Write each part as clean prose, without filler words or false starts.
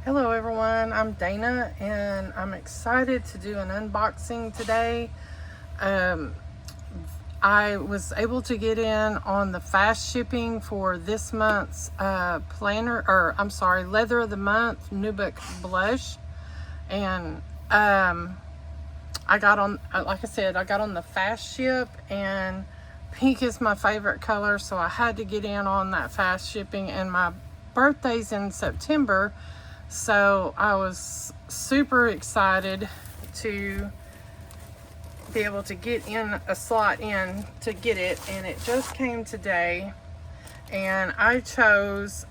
Hello everyone, I'm Dana and I'm excited to do an unboxing today. I was able to get in on the fast shipping for this month's leather of the month Nubuck blush, and I got on, like I said, I got on the fast ship, and pink is my favorite color, so I had to get in on that fast shipping, and my birthday's in September. So I was super excited to be able to get in a slot in to get it, and it just came today. And I chose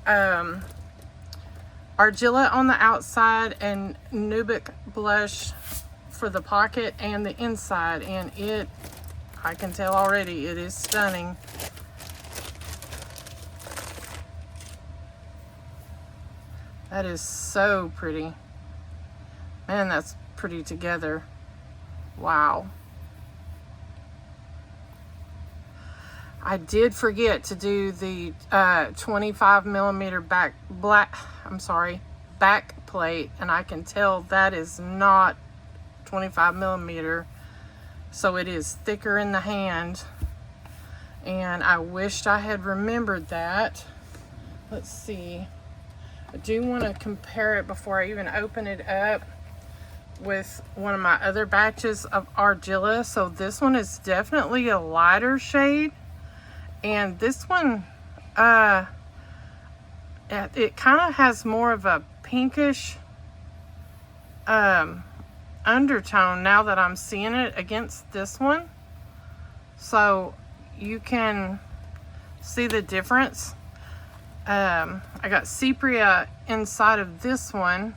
Argilla on the outside and Nubuck blush for the pocket and the inside, and I can tell already it is stunning. That is so pretty. Man, that's pretty together. Wow. I did forget to do the 25mm back plate, and I can tell that is not 25mm, so it is thicker in the hand, and I wished I had remembered that. Let's see. I do want to compare it before I even open it up with one of my other batches of Argilla. So this one is definitely a lighter shade, and this one it kind of has more of a pinkish undertone now that I'm seeing it against this one, so you can see the difference. I got sepia inside of this one,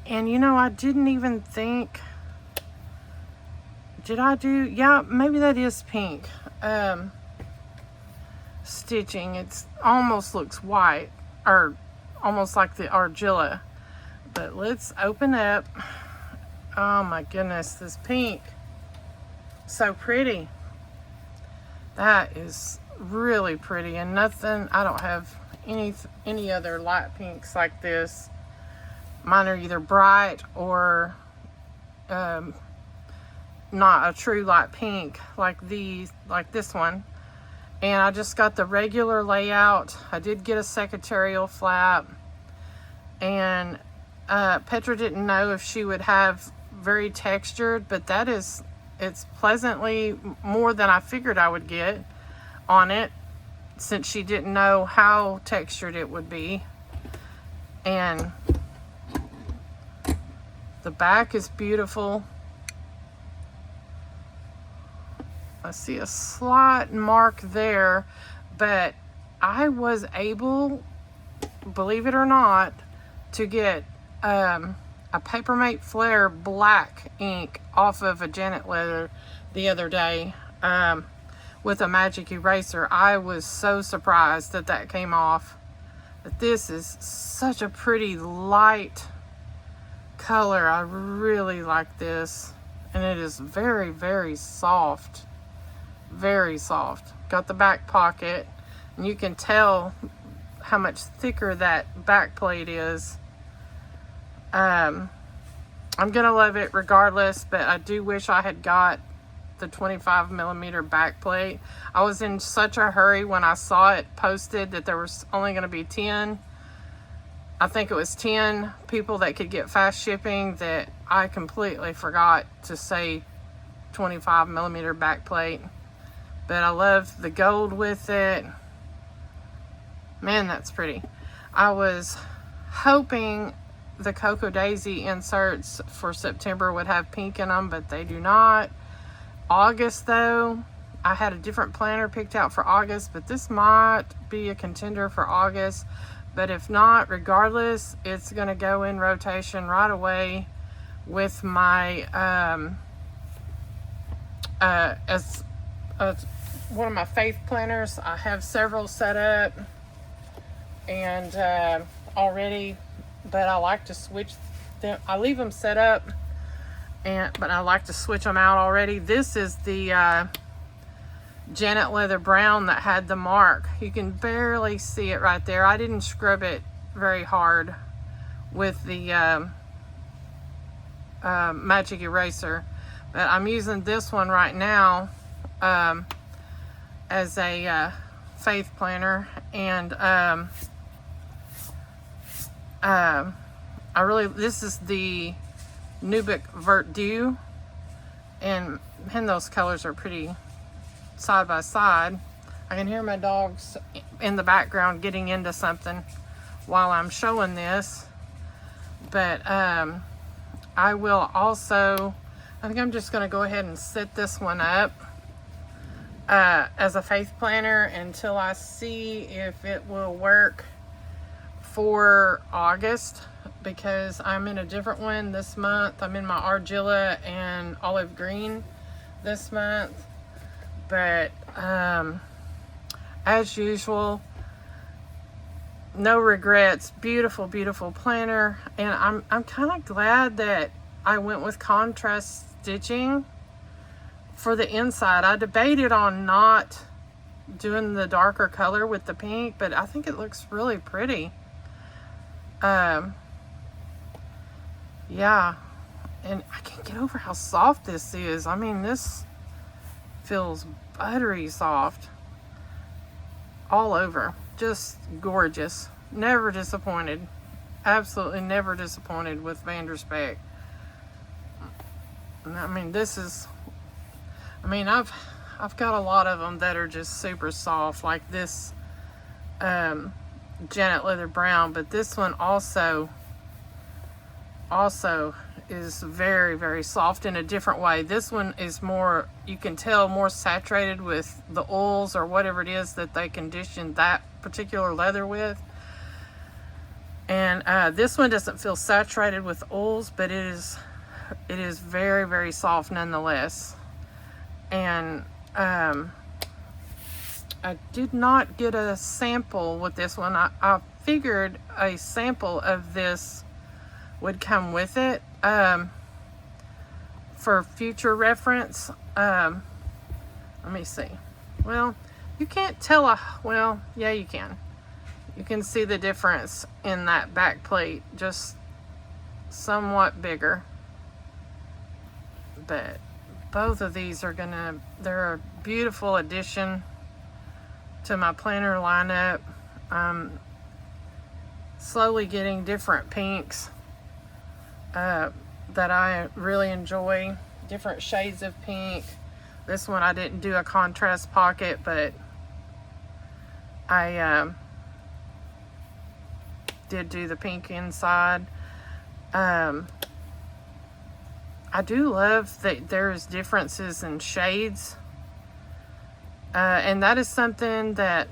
and you know, I didn't even think, yeah, maybe that is pink stitching. It's almost looks white, or almost like the Argilla. But let's open up. Oh my goodness, this pink, so pretty. That is really pretty, and nothing, I don't have any other light pinks like this. Mine are either bright or not a true light pink like this one. And I just got the regular layout. I did get a secretarial flap, and Petra didn't know if she would have very textured, but it's pleasantly more than I figured I would get on it, since she didn't know how textured it would be. And the back is beautiful. I see a slight mark there, but I was able, believe it or not, to get a Papermate Flare black ink off of a Janet leather the other day with a magic eraser. I was so surprised that came off. But this is such a pretty light color. I really like this, and it is very, very soft. Very soft. Got the back pocket, and you can tell how much thicker that back plate is. I'm gonna love it regardless, but I do wish I had got the 25mm back plate. I was in such a hurry when I saw it posted that there was only gonna be 10. I think it was 10 people that could get fast shipping, that I completely forgot to say 25mm back plate. But I love the gold with it. Man, that's pretty. I was hoping the Cocoa Daisy inserts for September would have pink in them, but they do not. August though, I had a different planner picked out for August, but this might be a contender for August. But if not, regardless, it's gonna go in rotation right away with my as one of my faith planners. I have several set up and already, but I like to switch them. I leave them set up, but I like to switch them out already. This is the Janet Leather Brown that had the mark. You can barely see it right there. I didn't scrub it very hard with the magic eraser, but I'm using this one right now as a faith planner, and this is the Nubuck Vert Dew, and those colors are pretty side by side. I can hear my dogs in the background getting into something while I'm showing this, but I will also, I think I'm just going to go ahead and set this one up as a faith planner until I see if it will work for August, because I'm in a different one this month. I'm in my Argilla and olive green this month. But as usual, no regrets. Beautiful, beautiful planner. And I'm kind of glad that I went with contrast stitching for the inside. I debated on not doing the darker color with the pink, but I think it looks really pretty. Yeah, and I can't get over how soft this is. I mean, this feels buttery soft all over. Just gorgeous. Never disappointed. Absolutely never disappointed with Vanderspec. I mean, this is, I mean, I've got a lot of them that are just super soft, like this Janet Leather Brown, but this one also is very, very soft in a different way. This one is more, you can tell, more saturated with the oils or whatever it is that they conditioned that particular leather with. And this one doesn't feel saturated with oils, but it is very, very soft nonetheless. And I did not get a sample with this one. I figured a sample of this would come with it for future reference. Let me see. Well, you can't tell well, yeah, you can. You can see the difference in that back plate, just somewhat bigger. But both of these they're a beautiful addition to my planner lineup. I'm slowly getting different pinks that I really enjoy, different shades of pink. This one I didn't do a contrast pocket, but I did do the pink inside. I do love that there's differences in shades, and that is something that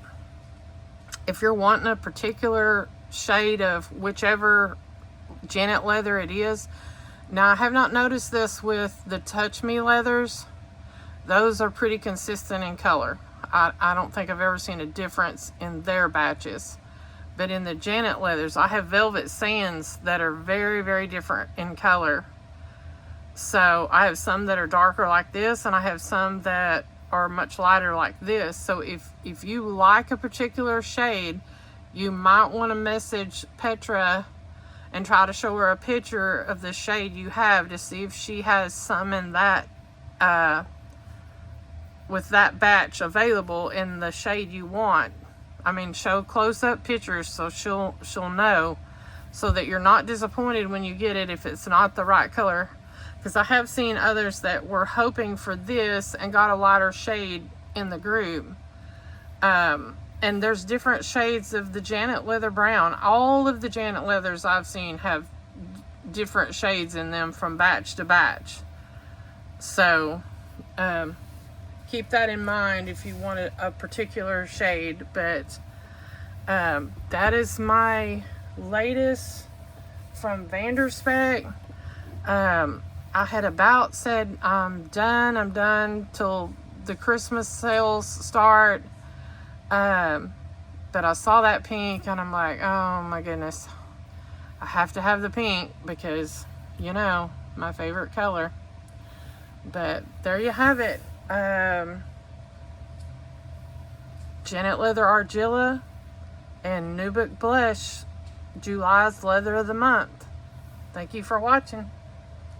if you're wanting a particular shade of whichever Janet leather it is. Now, I have not noticed this with the Touch Me leathers. Those are pretty consistent in color. I don't think I've ever seen a difference in their batches. But in the Janet leathers, I have Velvet Sands that are very, very different in color. So I have some that are darker like this, and I have some that are much lighter like this. So if you like a particular shade, you might want to message Petra and try to show her a picture of the shade you have to see if she has some in that with that batch available in the shade you want. I mean, show close-up pictures so she'll know, so that you're not disappointed when you get it if it's not the right color. Because I have seen others that were hoping for this and got a lighter shade in the group. And there's different shades of the Janet Leather Brown. All of the Janet Leathers I've seen have different shades in them from batch to batch. So keep that in mind if you want a particular shade. But that is my latest from Vanderspec. I had about said I'm done till the Christmas sales start. But I saw that pink and I'm like, oh my goodness, I have to have the pink because, you know, my favorite color. But there you have it. Janet Leather Argilla and Nubuck Blush, July's Leather of the Month. Thank you for watching.